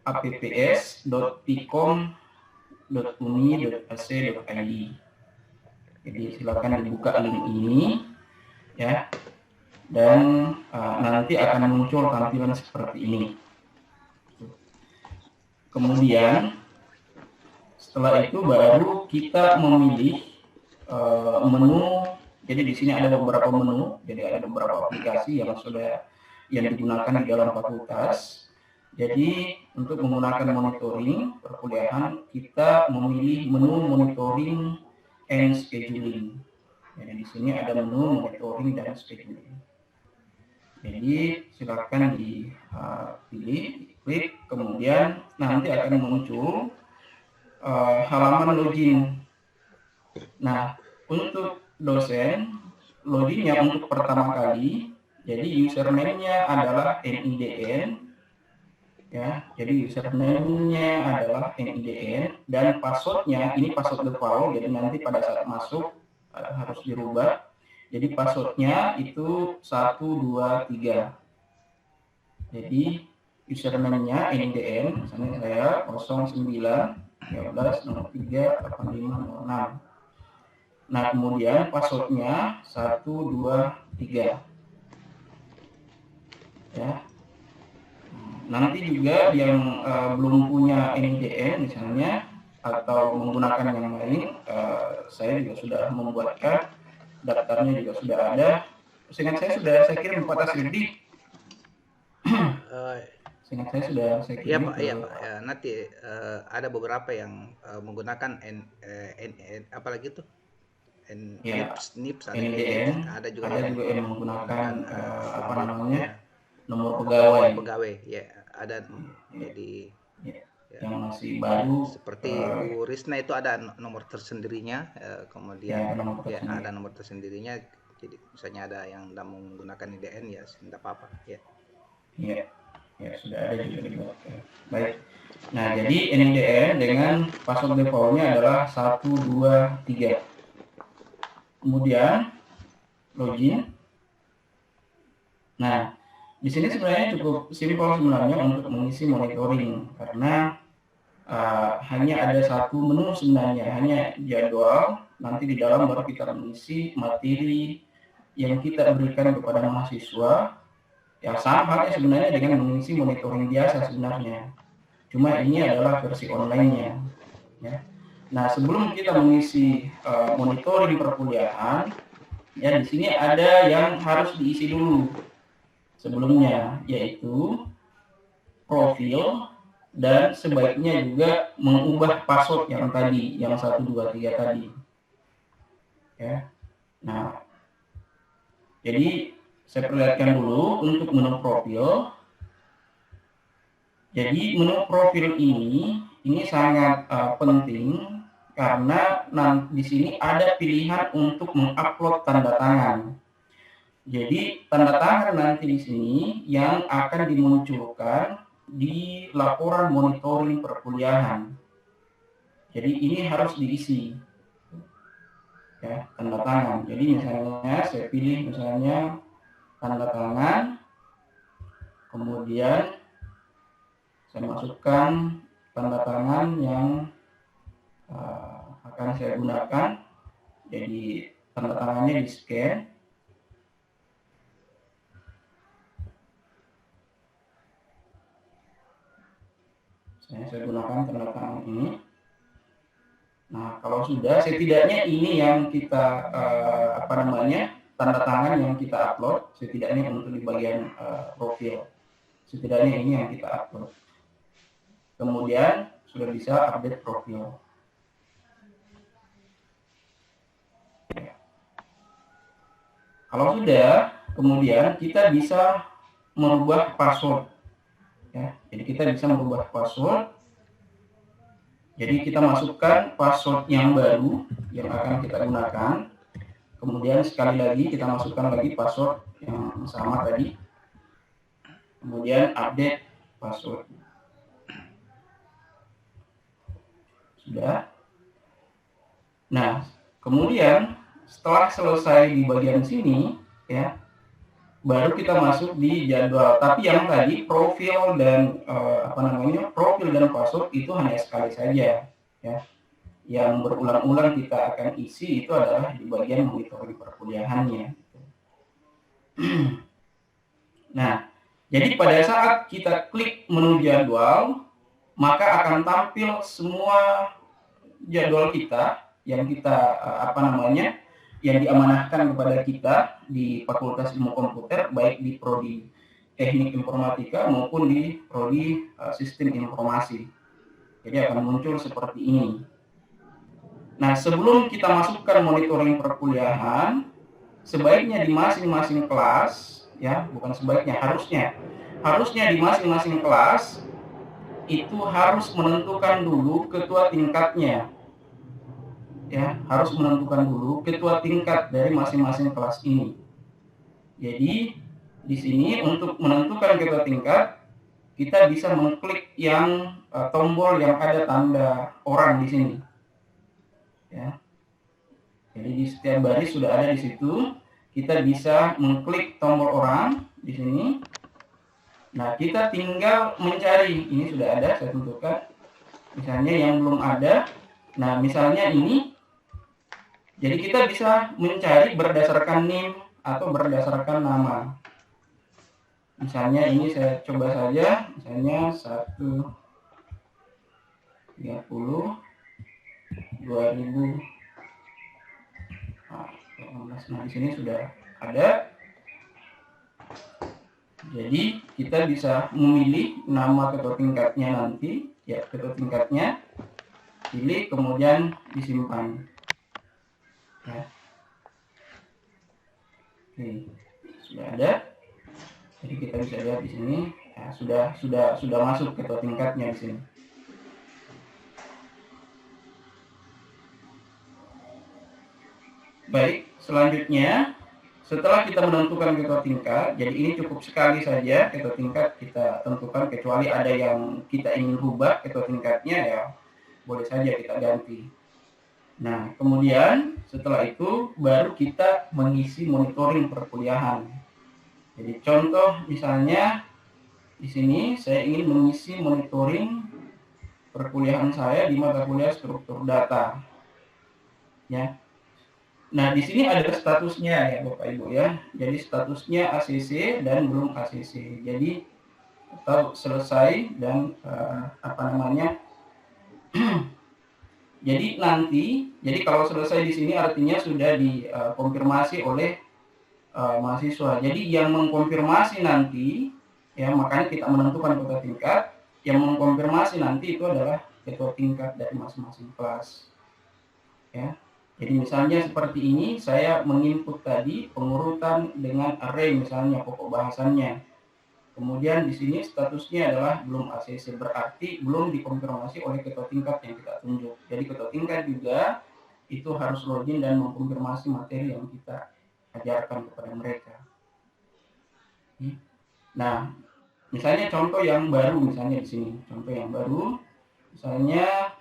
apps.picom.uni.ac.id. Jadi silakan dibuka link ini ya, dan nanti akan muncul tampilan seperti ini. Kemudian setelah itu baru kita memilih menu. Jadi di sini ada beberapa menu, jadi ada beberapa aplikasi yang digunakan di dalam fakultas. Jadi untuk menggunakan monitoring perkuliahan, kita memilih menu monitoring and scheduling. Jadi di sini ada menu monitoring dan scheduling. Jadi silakan dipilih, klik, kemudian nanti akan muncul halaman login. Nah, untuk dosen, loginnya untuk pertama kali, jadi username-nya adalah NIDN, ya. Jadi username-nya adalah NIDN dan password-nya ini password default, jadi nanti pada saat masuk harus dirubah. Jadi password-nya itu 123. Jadi username-nya NIDN, misalnya saya 09 13 03 85 06. Nah, kemudian passwordnya 123 ya. Nanti juga yang belum punya NIDN misalnya atau menggunakan yang lain, saya juga sudah membuatkan daftarnya, juga sudah ada. Seingat saya kirim kepada Sirdi. Seingat saya kirim. Iya Pak. Nanti ada beberapa yang menggunakan apalagi tuh NIPS ada juga yang menggunakan nomor pegawai ya, ada. Jadi yang masih baru seperti Bu Risna itu ada nomor tersendirinya, kemudian ada nomor tersendirinya. Jadi misalnya ada yang tidak menggunakan IDN ya tidak apa-apa ya. Ya sudah ada juga. Baik. Nah, jadi NIDN dengan password default-nya adalah 123. Kemudian login. Nah, di sini sebenarnya cukup simpel sebenarnya untuk mengisi monitoring, karena hanya ada satu menu sebenarnya, hanya jadwal. Nanti di dalam baru kita mengisi materi yang kita berikan kepada mahasiswa. Ya, sama halnya sebenarnya dengan mengisi monitoring biasa sebenarnya. Cuma ini adalah versi online-nya. Ya. Nah, sebelum kita mengisi monitoring perkuliahan, ya di sini ada yang harus diisi dulu sebelumnya, yaitu profil, dan sebaiknya juga mengubah password yang tadi, yang 123 tadi. Ya. Nah, jadi saya perlihatkan dulu untuk menu profil. Jadi menu profil ini sangat penting, karena di sini ada pilihan untuk mengupload tanda tangan. Jadi tanda tangan nanti di sini yang akan dimunculkan di laporan monitoring perkuliahan. Jadi ini harus diisi ya, tanda tangan. Jadi misalnya saya pilih misalnya tanda tangan, kemudian saya masukkan tanda tangan yang akan saya gunakan. Jadi tanda tangannya di scan. Saya gunakan tanda tangan ini. Nah, kalau sudah, setidaknya ini yang kita tanda tangan yang kita upload, setidaknya untuk di bagian profil. Setidaknya ini yang kita upload. Kemudian sudah bisa update profil. Ya. Kalau sudah, kemudian kita bisa merubah password. Ya, jadi kita bisa merubah password. Jadi kita masukkan password yang baru yang akan kita gunakan. Kemudian sekali lagi kita masukkan lagi password yang sama tadi. Kemudian update password. Sudah. Nah, kemudian setelah selesai di bagian sini, ya, baru kita masuk di jadwal. Tapi yang tadi profil dan profil dan password itu hanya sekali saja, ya. Yang berulang-ulang kita akan isi itu adalah di bagian monitoring perkuliahannya. Nah, jadi pada saat kita klik menu jadwal, maka akan tampil semua jadwal kita yang kita yang diamanahkan kepada kita di Fakultas Ilmu Komputer, baik di Prodi Teknik Informatika maupun di Prodi Sistem Informasi. Jadi akan muncul seperti ini. Nah, sebelum kita masukkan monitoring perkuliahan, sebaiknya di masing-masing kelas, ya, bukan sebaiknya, harusnya di masing-masing kelas itu harus menentukan dulu ketua tingkatnya. Ya, harus menentukan dulu ketua tingkat dari masing-masing kelas ini. Jadi di sini untuk menentukan ketua tingkat, kita bisa mengklik yang tombol yang ada tanda orang di sini. Ya. Jadi di setiap baris sudah ada di situ. Kita bisa mengklik tombol orang di sini. Nah, kita tinggal mencari. Ini sudah ada, saya tentukan. Misalnya yang belum ada. Nah, misalnya ini. Jadi kita bisa mencari berdasarkan NIM atau berdasarkan nama. Misalnya ini saya coba saja, misalnya 130 2000. Nah, di sini sudah ada. Jadi kita bisa memilih nama ketua tingkatnya nanti, ya, ketua tingkatnya, pilih kemudian disimpan. Ya. Oke, sudah ada. Jadi kita bisa lihat di sini, ya, sudah masuk ketua tingkatnya di sini. Baik, selanjutnya setelah kita menentukan ketua tingkat, jadi ini cukup sekali saja ketua tingkat kita tentukan, kecuali ada yang kita ingin rubah ketua tingkatnya, ya boleh saja kita ganti. Nah, kemudian setelah itu baru kita mengisi monitoring perkuliahan. Jadi contoh misalnya di sini saya ingin mengisi monitoring perkuliahan saya di mata kuliah struktur data. Ya. Nah, di sini ada statusnya ya Bapak Ibu ya. Jadi statusnya ACC dan belum ACC. Jadi atau selesai dan jadi kalau selesai di sini artinya sudah dikonfirmasi oleh mahasiswa. Jadi yang mengkonfirmasi nanti, ya makanya kita menentukan ketua tingkat, yang mengkonfirmasi nanti itu adalah ketua tingkat dari masing-masing kelas. Ya. Jadi misalnya seperti ini, saya menginput tadi pengurutan dengan array misalnya pokok bahasannya. Kemudian di sini statusnya adalah belum ACC, berarti belum dikonfirmasi oleh ketua tingkat yang kita tunjuk. Jadi ketua tingkat juga itu harus login dan mengkonfirmasi materi yang kita ajarkan kepada mereka. Nah, misalnya contoh yang baru, misalnya di sini, contoh yang baru, misalnya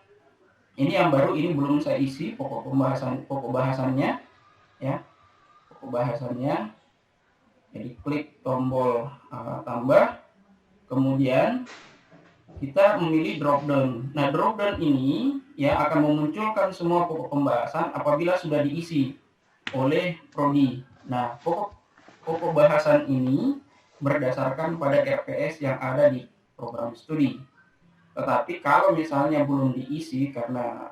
ini yang baru, ini belum saya isi pokok bahasannya, ya, pokok bahasannya. Jadi klik tombol tambah, kemudian kita memilih drop down. Nah, drop down ini ya akan memunculkan semua pokok pembahasan apabila sudah diisi oleh prodi. Nah, pokok bahasan ini berdasarkan pada RPS yang ada di program studi. Tetapi kalau misalnya belum diisi karena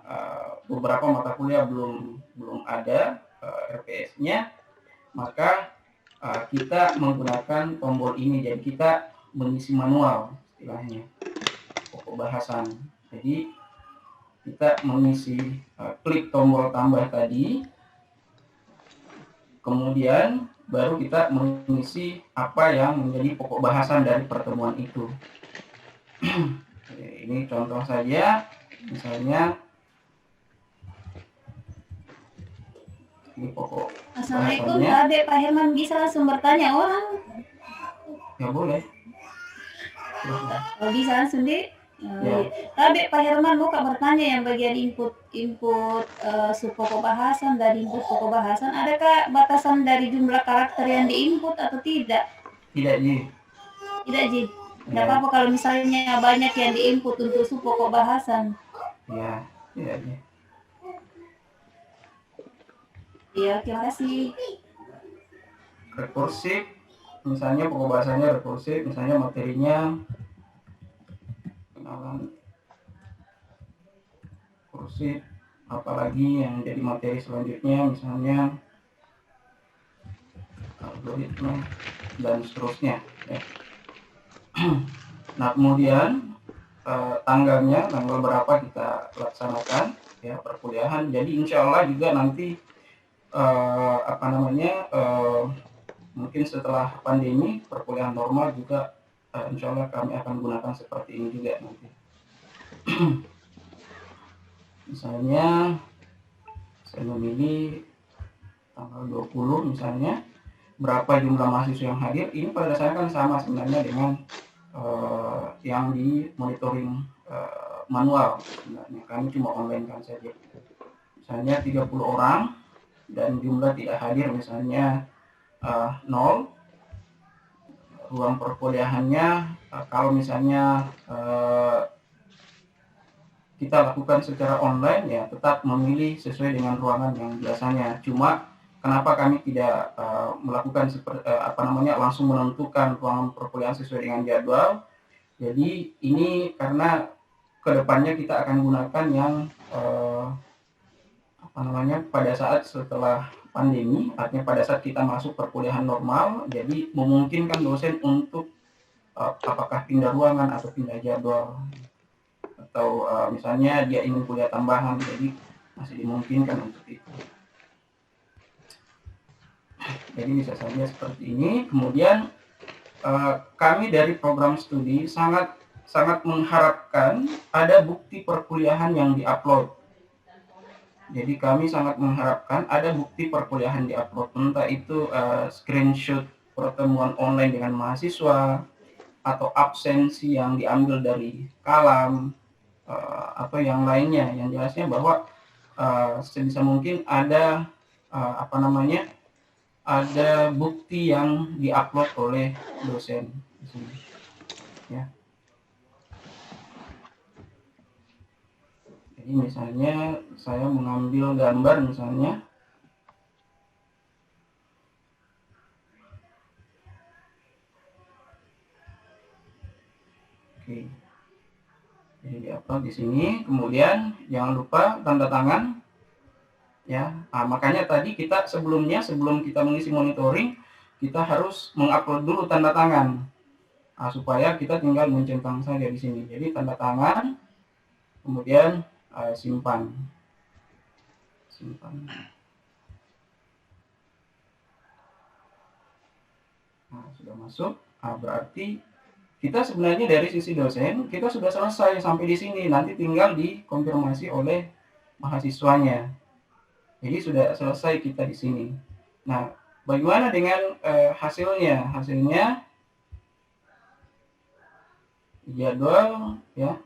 beberapa mata kuliah belum ada RPS-nya, maka kita menggunakan tombol ini. Jadi kita mengisi manual istilahnya pokok bahasan. Jadi kita mengisi, klik tombol tambah tadi, kemudian baru kita mengisi apa yang menjadi pokok bahasan dari pertemuan itu. Ini contoh saja, misalnya ini pokok Assalamualaikum bahasannya. Pak Abe, Pak Herman bisa langsung bertanya orang? Ya boleh. Kalau bisa langsung deh. Ya. Tapi Pak Herman mau Kak bertanya yang bagian input pokok bahasan dari input pokok bahasan, adakah batasan dari jumlah karakter yang diinput atau tidak? Tidak, Ji. Tidak, Ji. Tidak Ya. apa-apa kalau misalnya banyak yang diinput untuk pokok bahasan. Ya, tidak, Ji. Iya, terima kasih. Rekursif, misalnya pokok bahasanya rekursif, misalnya materinya kenalan kursif, apalagi yang jadi materi selanjutnya misalnya algoritma dan seterusnya ya. Nah kemudian tanggal berapa kita laksanakan ya perkuliahan, jadi insya Allah juga nanti mungkin setelah pandemi perkuliahan normal juga insya Allah kami akan gunakan seperti ini juga nanti. Misalnya saya memilih tanggal 20 misalnya, berapa jumlah mahasiswa yang hadir, ini pada dasarnya kan sama sebenarnya dengan yang di monitoring manual sebenarnya, kami cuma online kan saja. Misalnya 30 orang dan jumlah tidak hadir misalnya 0, ruang perkuliahannya kalau misalnya kita lakukan secara online ya tetap memilih sesuai dengan ruangan yang biasanya. Cuma kenapa kami tidak melakukan langsung menentukan ruangan perkuliahan sesuai dengan jadwal? Jadi ini karena kedepannya kita akan gunakan yang pada saat setelah pandemi, artinya pada saat kita masuk perkuliahan normal, jadi memungkinkan dosen untuk apakah pindah ruangan atau pindah jadwal, atau misalnya dia ingin kuliah tambahan, jadi masih dimungkinkan untuk itu. Jadi bisa saja seperti ini. Kemudian kami dari program studi sangat mengharapkan ada bukti perkuliahan yang diupload. Jadi kami sangat mengharapkan ada bukti perkuliahan diupload, entah itu screenshot pertemuan online dengan mahasiswa atau absensi yang diambil dari kalam atau yang lainnya, yang jelasnya bahwa sebisa mungkin ada ada bukti yang diupload oleh dosen di sini ya. Jadi misalnya saya mengambil gambar misalnya, oke, jadi diupload di sini. Kemudian jangan lupa tanda tangan ya. Makanya tadi kita sebelum kita mengisi monitoring, kita harus mengupload dulu tanda tangan supaya kita tinggal mencentang saja di sini. Jadi tanda tangan, kemudian simpan. Nah, sudah masuk. Berarti kita sebenarnya dari sisi dosen kita sudah selesai sampai di sini. Nanti tinggal dikonfirmasi oleh mahasiswanya. Jadi sudah selesai kita di sini. Nah, bagaimana dengan hasilnya? Hasilnya jadwal ya.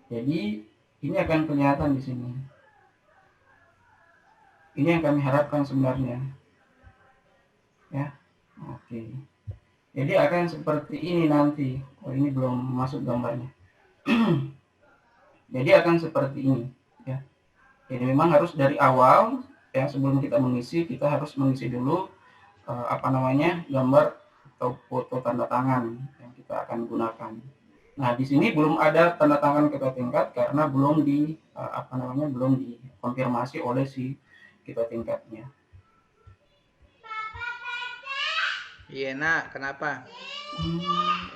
Jadi ini akan kelihatan di sini. Ini yang kami harapkan sebenarnya. Ya. Oke. Jadi akan seperti ini nanti. Oh, ini belum masuk gambarnya. Jadi akan seperti ini ya. Jadi memang harus dari awal ya, sebelum kita mengisi, kita harus mengisi dulu gambar atau foto tanda tangan yang kita akan gunakan. Nah, di sini belum ada tanda tangan ketua tingkat karena belum belum dikonfirmasi oleh si ketua tingkatnya. Iya nak, kenapa?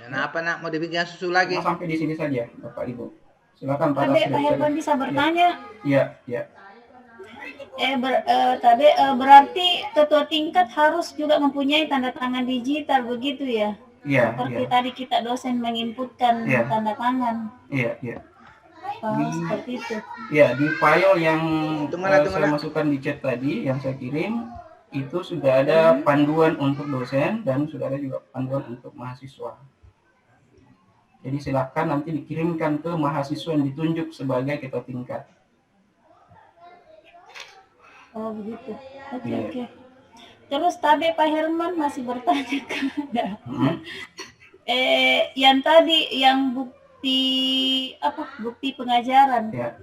Kenapa nak, mau dibikin susu lagi? Sampai di sini saja Bapak Ibu. Silakan Pak. Pak Herman bisa bertanya? Iya. Berarti ketua tingkat harus juga mempunyai tanda tangan digital begitu ya? Iya. Seperti tadi kita dosen menginputkan tanda tangan. Iya. Seperti itu. Ya, di file yang saya masukkan di chat tadi, yang saya kirim, itu sudah ada panduan untuk dosen dan sudah ada juga panduan untuk mahasiswa. Jadi silakan nanti dikirimkan ke mahasiswa yang ditunjuk sebagai ketua tingkat. Oh begitu. Oke Iya. oke. Terus tadi Pak Herman masih bertanya ada. Yang tadi yang bukti pengajaran. Ya.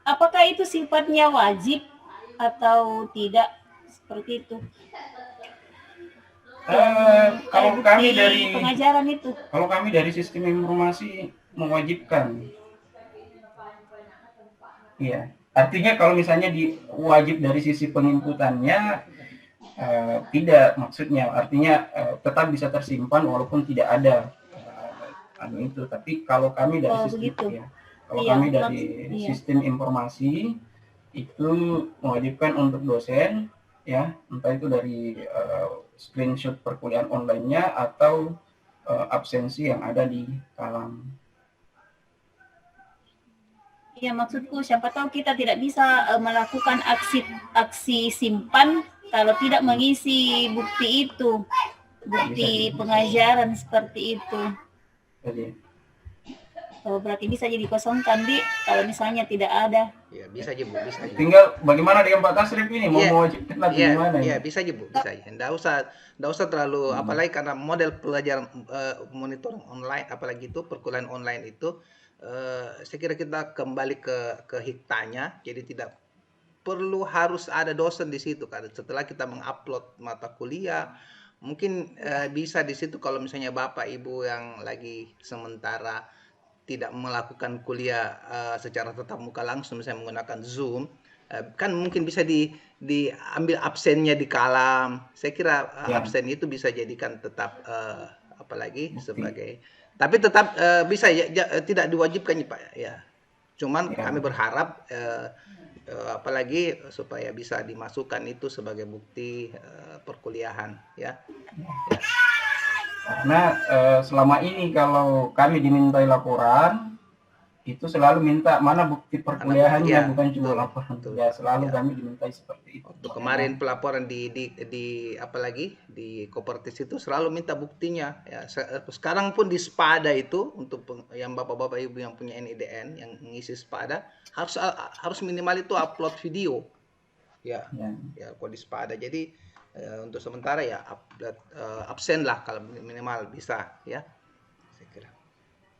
Apakah itu sifatnya wajib atau tidak seperti itu? Kalau kami dari pengajaran itu. Kalau kami dari sistem informasi mewajibkan. Iya. Artinya kalau misalnya wajib dari sisi penginputannya tidak, maksudnya artinya tetap bisa tersimpan walaupun tidak ada itu. Tapi kalau kami dari sistem kami dari sistem informasi itu mewajibkan untuk dosen, ya, entah itu dari screenshot perkuliahan online-nya atau absensi yang ada di kalam. Ya, maksudku siapa tahu kita tidak bisa melakukan aksi simpan kalau tidak mengisi bukti itu, bukti pengajaran seperti itu. Oh, berarti bisa jadi kosongkan kalau misalnya tidak ada. Ya, bisa aja Bu, bisa aja. Tinggal bagaimana dengan Pak Tasrif ini mau mewajibkan atau gimana? Iya, bisa aja Bu, bisa aja. Nggak usah terlalu apalagi karena model pelajaran monitoring online, apalagi itu perkuliahan online itu saya kira kita kembali ke hiktanya, jadi tidak perlu harus ada dosen di situ. Karena setelah kita mengupload mata kuliah, mungkin bisa di situ kalau misalnya Bapak Ibu yang lagi sementara tidak melakukan kuliah secara tatap muka langsung, misalnya menggunakan Zoom, kan mungkin bisa diambil absennya di kalam. Saya kira absen itu bisa jadikan tetap apalagi sebagai, tapi tetap bisa tidak diwajibkan ya Pak ya. Cuman kami berharap apalagi supaya bisa dimasukkan itu sebagai bukti perkuliahan ya. Karena selama ini kalau kami dimintai laporan itu selalu minta mana bukti perkuliahannya, bukan cuma laporan. Ya, selalu kami dimintai seperti itu. Waktu kemarin pelaporan di apalagi di Kopertis itu selalu minta buktinya ya. Sekarang pun di Spada itu untuk yang Bapak-bapak Ibu yang punya NIDN yang mengisi Spada harus minimal itu upload video. Ya. Kalau di Spada. Jadi untuk sementara ya absen lah kalau minimal bisa ya. Saya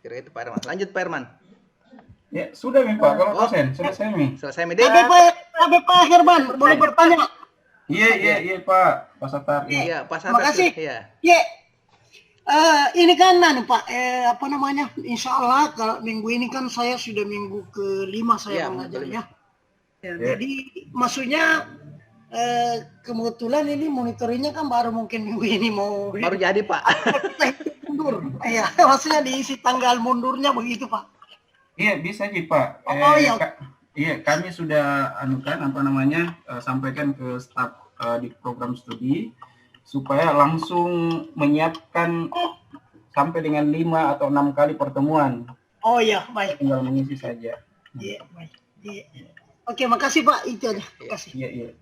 kira itu Pak Herman. Lanjut Pak Herman. Ya, sudah nih Pak, kalau dosen selesai nih. Selesai nih. Pak Herman, boleh bertanya? Iya Pak, Pak Satar. Iya, Pak Satar. Terima kasih. Iya. Ini kan Pak, apa namanya? Insya Allah kalau minggu ini kan saya sudah minggu ke-5 saya mengajarnya. Jadi maksudnya kebetulan ini monitoringnya kan baru mungkin minggu ini baru jadi Pak. Mundur. Iya, maksudnya diisi tanggal mundurnya begitu Pak. Iya bisa sih Pak. Iya kami sudah sampaikan ke staf di program studi supaya langsung menyiapkan sampai dengan 5 atau 6 kali pertemuan. Oh iya baik. Tinggal mengisi saja. Iya baik. Iya. Oke makasih Pak, itu aja. Makasih. Iya.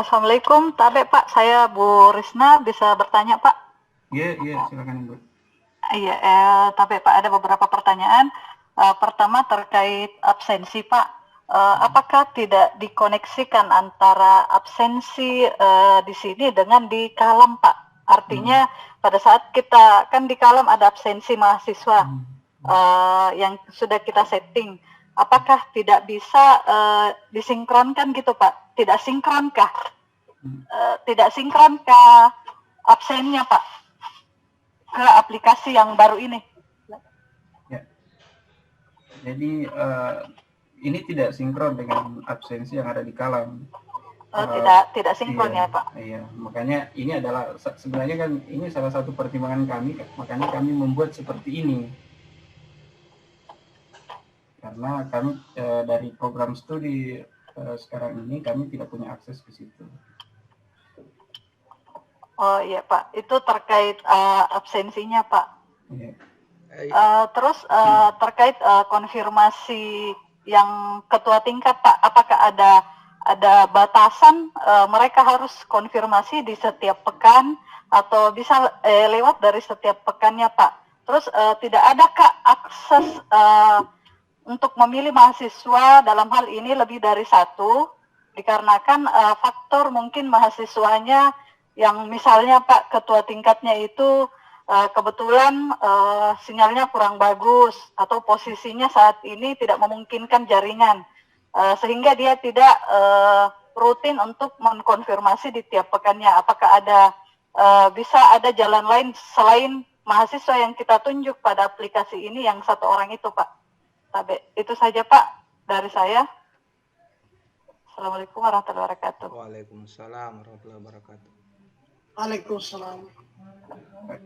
Assalamualaikum, Tabe Pak, saya Bu Risna, bisa bertanya Pak? Iya silakan Ibu. Iya, Tabe Pak ada beberapa pertanyaan. Pertama terkait absensi Pak, apakah tidak dikoneksikan antara absensi di sini dengan di kalam Pak? Artinya pada saat kita kan di kalam ada absensi mahasiswa yang sudah kita setting, apakah tidak bisa disinkronkan gitu Pak? Tidak sinkronkah? Tidak sinkronkah absennya Pak ke aplikasi yang baru ini? Jadi ini tidak sinkron dengan absensi yang ada di kalam. Tidak sinkron ya Pak. Iya, makanya ini adalah sebenarnya kan ini salah satu pertimbangan kami, makanya kami membuat seperti ini. Karena kami dari program studi sekarang ini kami tidak punya akses ke situ. Oh iya Pak, itu terkait absensinya Pak. Iya. Terus terkait konfirmasi yang ketua tingkat Pak, apakah ada batasan mereka harus konfirmasi di setiap pekan atau bisa lewat dari setiap pekannya Pak? Terus tidak ada Kak akses untuk memilih mahasiswa dalam hal ini lebih dari satu, dikarenakan faktor mungkin mahasiswanya yang misalnya Pak ketua tingkatnya itu kebetulan sinyalnya kurang bagus atau posisinya saat ini tidak memungkinkan jaringan, sehingga dia tidak rutin untuk mengkonfirmasi di tiap pekannya. Apakah ada bisa ada jalan lain selain mahasiswa yang kita tunjuk pada aplikasi ini yang satu orang itu Pak? Itu saja Pak dari saya. Assalamualaikum warahmatullahi wabarakatuh. Waalaikumsalam warahmatullahi wabarakatuh. Waalaikumsalam.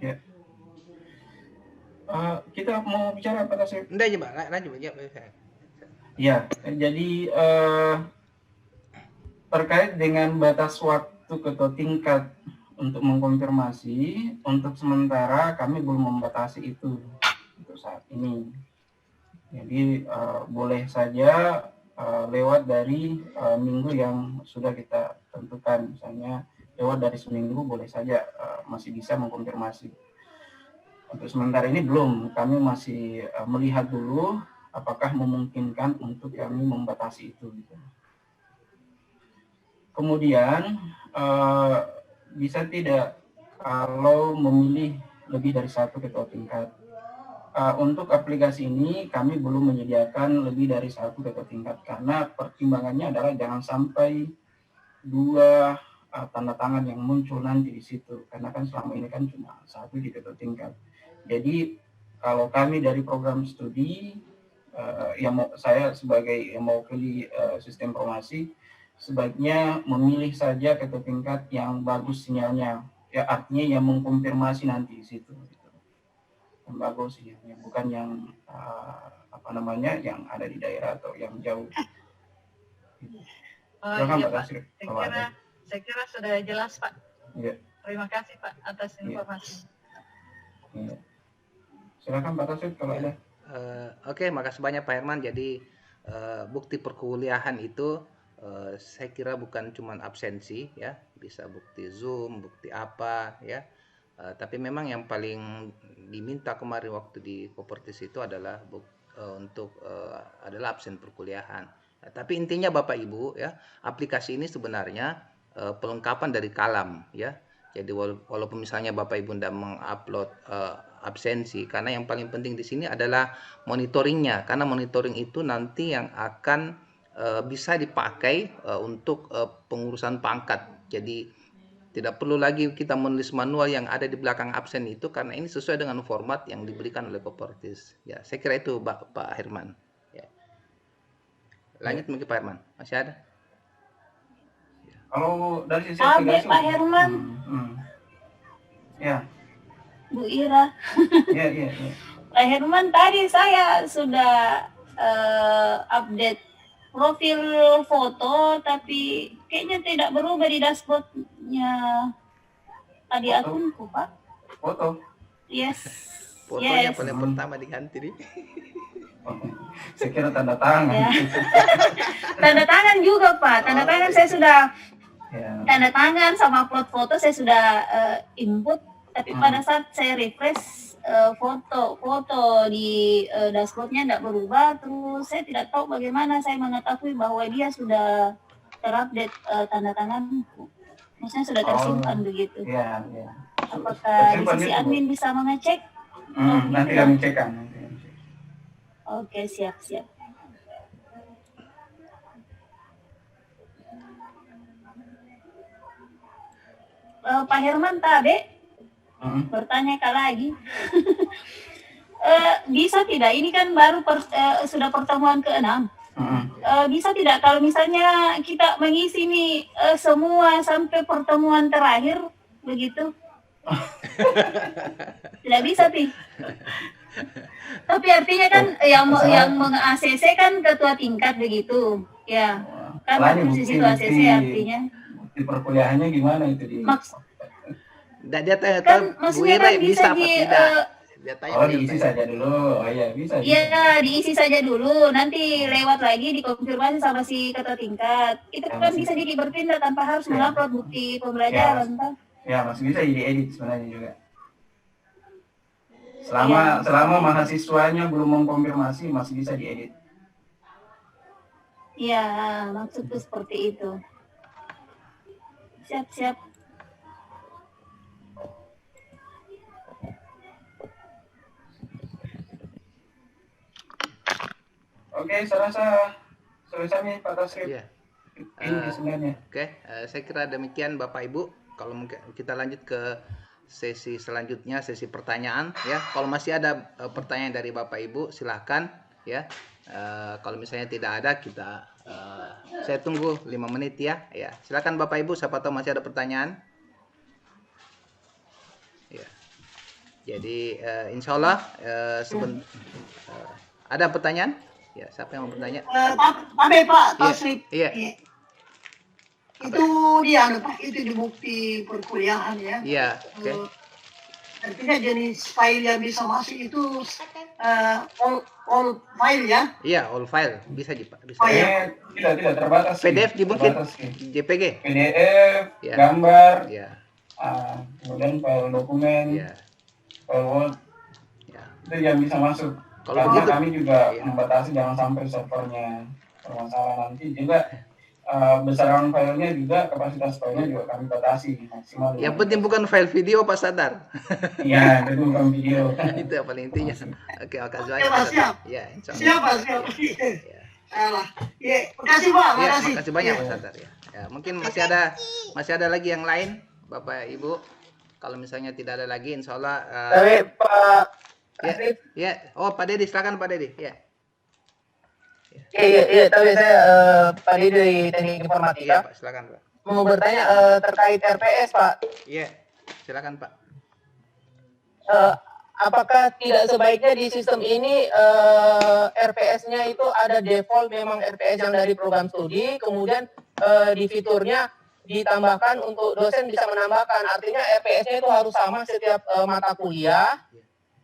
Ya. Kita mau bicara pada saya. Enggak aja Pak, lanjut aja. Ya, jadi terkait dengan batas waktu ketua tingkat untuk mengkonfirmasi, untuk sementara kami belum membatasi itu untuk saat ini. Jadi boleh saja lewat dari minggu yang sudah kita tentukan, misalnya lewat dari seminggu boleh saja masih bisa mengkonfirmasi. Untuk sementara ini belum, kami masih melihat dulu apakah memungkinkan untuk kami membatasi itu. Gitu. Kemudian bisa tidak kalau memilih lebih dari satu ketua tingkat. Untuk aplikasi ini kami belum menyediakan lebih dari satu ketua tingkat karena pertimbangannya adalah jangan sampai dua tanda tangan yang muncul nanti di situ, karena kan selama ini kan cuma satu di ketua tingkat. Jadi kalau kami dari program studi saya sebagai yang mewakili sistem informasi sebaiknya memilih saja ketua tingkat yang bagus sinyalnya, ya artinya yang mengkonfirmasi nanti di situ. Yang bagus sinyalnya, bukan yang yang ada di daerah atau yang jauh. Iya Pak, saya kira sudah jelas Pak. Ya. Terima kasih Pak atas informasi. Ya. Silakan Pak Rasid kalau ada. Oke, makasih banyak Pak Herman. Jadi bukti perkuliahan itu saya kira bukan cuma absensi ya, bisa bukti Zoom, bukti apa ya. Tapi memang yang paling diminta kemarin waktu di Kopertis itu adalah adalah absen perkuliahan. Nah, tapi intinya Bapak Ibu ya, aplikasi ini sebenarnya pelengkapan dari Kalam ya. Jadi walaupun misalnya Bapak Ibu tidak mengupload absensi, karena yang paling penting di sini adalah monitoringnya, karena monitoring itu nanti yang akan bisa dipakai untuk pengurusan pangkat. Jadi tidak perlu lagi kita menulis manual yang ada di belakang absen itu, karena ini sesuai dengan format yang diberikan oleh Kopertis. Ya, saya kira itu Pak Herman. Ya. Lanjut mungkin Pak Herman, masih ada? Kalau dari sisi aplikasi, Pak Herman. Ya. Bu Ira. Ya. Pak Herman, tadi saya sudah update profil foto, tapi kayaknya tidak berubah di dashboardnya tadi akunku, Pak. Foto? Yes. Fotonya paling pertama diganti nih. Saya kira tanda tangan. Ya. Tanda tangan juga, Pak. Tanda tangan saya sudah tanda tangan sama upload foto saya sudah input, tapi pada saat saya refresh foto di dashboardnya tidak berubah, terus saya tidak tahu bagaimana saya mengetahui bahwa dia sudah terupdate tanda tanganku. Maksudnya sudah tersimpan begitu. Iya. Apakah di sisi admin bisa mengecek? Nanti kami cekkan. Oke, siap. Pak Herman tadi bertanya lagi. Bisa tidak? Ini kan baru sudah pertemuan ke-6. Bisa tidak kalau misalnya kita mengisi nih semua sampai pertemuan terakhir begitu? Tidak bisa, Pi. Tapi artinya kan yang meng-ACC kan ketua tingkat begitu. Ya. Kan posisi itu ACC artinya. Di perkuliahannya gimana itu di? Dia tanya kan maksudnya kan bisa apa tidak? Diisi saja dulu. Oh iya, bisa. Iya, diisi saja dulu. Nanti lewat lagi dikonfirmasi sama si ketua tingkat. Itu kan bisa jadi berpindah tanpa harus mengupload bukti pembelajaran, Pak. Ya, masih bisa diedit sebenarnya juga. Selama mahasiswanya belum mengkonfirmasi masih bisa diedit. Iya, maksudku seperti itu. Siap. Oke, saya rasa selesai nih Pak Tasrif. Iya. Ini sebenarnya. Oke, saya kira demikian Bapak Ibu. Kalau mungkin kita lanjut ke sesi selanjutnya, sesi pertanyaan ya. Kalau masih ada pertanyaan dari Bapak Ibu, silahkan ya. Kalau misalnya tidak ada, saya tunggu 5 menit ya. Ya, silakan Bapak Ibu. Siapa tahu masih ada pertanyaan. Ya. Jadi insya Allah ada pertanyaan. Ya, siapa yang mau bertanya? Tapi Pak Tasrif, Iya. itu dia Pak, itu di bukti perkuliahan ya. Iya, oke. Artinya jenis file yang bisa masuk itu all file ya. Iya, all file bisa Pak. Bisa. Oh, iya. Tidak terbatas. PDF mungkin Terbatas, JPG. PDF, Ya. gambar, Ya, kemudian file dokumen, ya, file Word, ya. itu yang bisa masuk. Kalau Karena begitu, kami juga iya. membatasi jangan sampai servernya bermasalah nanti juga. Besaran filenya juga, kapasitas filenya juga kami batasi maksimal. Yang penting bukan file video Pak Sadar. Iya, itu bukan video. Itu yang paling intinya. Oke, makasih banyak. Oke, Pak, Pak siap. Sadar. Ya, insya Allah. Siapa? Ya. Salah. Ya, makasih Pak, Ya, makasih. makasih banyak Pak Sadar ya. Ya, mungkin masih ada lagi yang lain, Bapak Ibu. Kalau misalnya tidak ada lagi, insya Allah. Tapi Pak Ya, Tasrif, ya. Oh, Pak Dedi, silakan Pak Dedi. Ya. iya, tapi saya Pak Didi dari Teknik Iya, Informatika Pak, silakan Pak. mau bertanya terkait RPS Pak. Iya, silakan Pak. Apakah tidak sebaiknya di sistem ini RPS-nya itu ada default memang RPS yang dari program studi, kemudian di fiturnya ditambahkan untuk dosen bisa menambahkan, artinya RPS-nya itu harus sama setiap mata kuliah.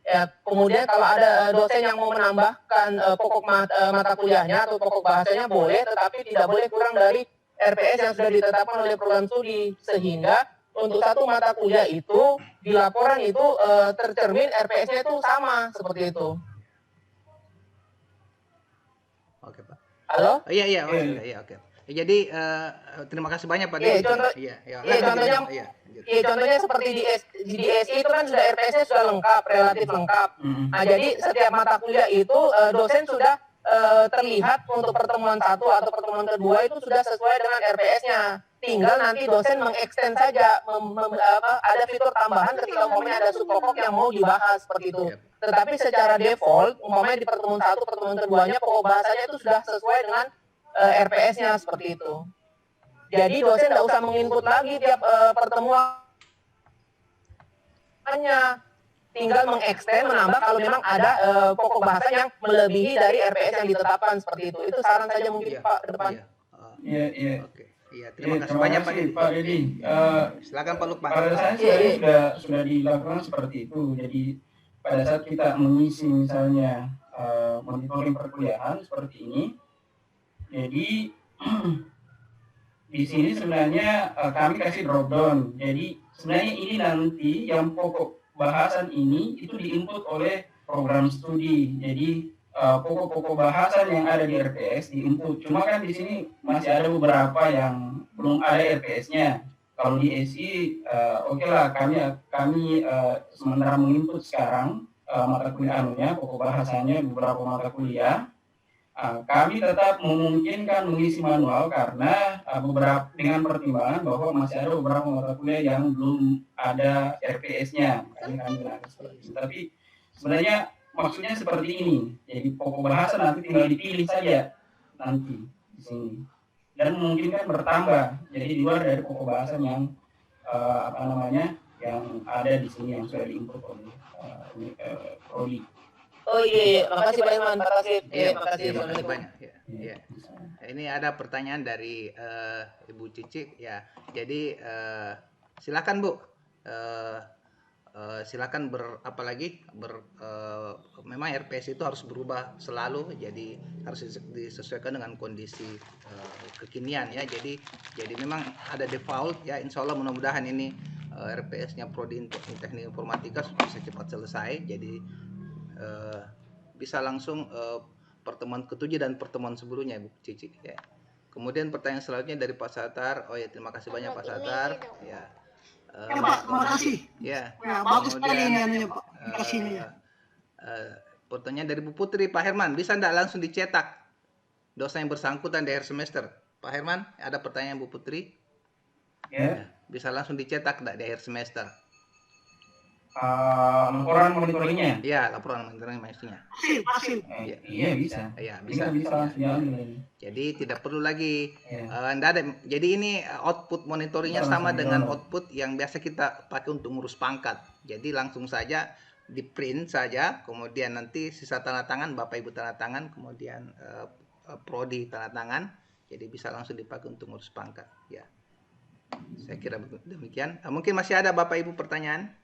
Ya, kemudian kalau ada dosen yang mau menambahkan pokok mata kuliahnya atau pokok bahasanya boleh, tetapi tidak boleh kurang dari RPS yang sudah ditetapkan oleh program studi, sehingga untuk satu mata kuliah itu di laporan itu tercermin RPS-nya itu sama seperti itu. Oke, Pak. Halo? Oh, iya, oke. Ya, jadi terima kasih banyak Pak Iya, Dedi. contoh- Iya, contohnya iya, gitu. Ya contohnya seperti di DSI itu kan sudah RPS-nya sudah lengkap, relatif lengkap. Nah jadi setiap mata kuliah itu dosen sudah terlihat untuk pertemuan 1 atau pertemuan kedua itu sudah sesuai dengan RPS-nya. Tinggal nanti dosen mengextend saja, ada fitur tambahan ketika umpamanya ada subpokok yang mau dibahas seperti itu. Tetapi secara default, umpamanya di pertemuan 1, pertemuan keduanya pokok bahasanya itu sudah sesuai dengan RPS-nya seperti itu. Jadi dosen tidak usah menginput lagi tiap pertemuannya, tinggal mengextend, menambah kalau memang ada pokok bahasa yang melebihi dari RPS yang ditetapkan seperti itu. Itu saran saja mungkin Pak ke depan. Iya. Oke. Iya, terima kasih banyak Pak Dedi. Pak Dedi. Silakan Pak Lukman. Pada saya sebenarnya sudah dilakukan seperti itu. Jadi pada saat kita mengisi misalnya monitoring perkuliahan seperti ini, jadi di sini sebenarnya kami kasih drop down. Jadi sebenarnya ini nanti yang pokok bahasan ini itu diinput oleh program studi. Jadi pokok-pokok bahasan yang ada di RPS diinput. Cuma kan di sini masih ada beberapa yang belum ada RPS-nya. Kalau di SI oke lah kami sementara menginput sekarang mata kuliahnya, pokok bahasanya beberapa mata kuliah. Kami tetap memungkinkan mengisi manual karena beberapa dengan pertimbangan bahwa masih ada beberapa mata kuliah yang belum ada RPS-nya. Makanya kami gunakan seperti itu. Tapi sebenarnya maksudnya seperti ini. Jadi pokok bahasa nanti tinggal dipilih saja nanti di sini. Dan memungkinkan bertambah. Jadi di luar dari pokok bahasa yang yang ada di sini yang sudah diinput oleh Prodi. Oh iya, makasih Pak Irman, Pak Tasrif. Iya, makasih. Terima kasih banyak. Ya. Ini ada pertanyaan dari Ibu Cici ya. Jadi silakan Bu. Silakan memang RPS itu harus berubah selalu, jadi harus disesuaikan dengan kondisi kekinian ya. Jadi memang ada default ya. Insya Allah mudah-mudahan ini RPS-nya Prodi Teknik Informatika bisa cepat selesai. Jadi bisa langsung pertemuan ke-7 dan pertemuan sebelumnya, Bu Cici. Ya. Kemudian pertanyaan selanjutnya dari Pak Satar. Oh ya, terima kasih banyak Pak Satar. Ya. Ya Pak, terima kasih. Ya. Nah, bagus sekali ini anunya Pak. Terima kasih ini ya. Pertanyaan dari Bu Putri, Pak Herman, bisa enggak langsung dicetak dosa yang bersangkutan di akhir semester? Pak Herman, ada pertanyaan Bu Putri? Ya. Bisa langsung dicetak enggak di akhir semester? Laporan monitoringnya. Iya, laporan monitoring maksudnya. Hasil. Iya bisa. Iya, Bisa bisa. langsung diambil. Jadi tidak perlu lagi Ya. enggak ada. Jadi ini output monitoringnya Bisa sama langsung dengan di-download. output yang biasa kita pakai untuk ngurus pangkat. Jadi langsung saja di print saja, kemudian nanti sisa tanda tangan, Bapak Ibu tanda tangan, kemudian Prodi tanda tangan. Jadi bisa langsung dipakai untuk ngurus pangkat. Ya. Saya kira demikian. Mungkin masih ada Bapak Ibu pertanyaan?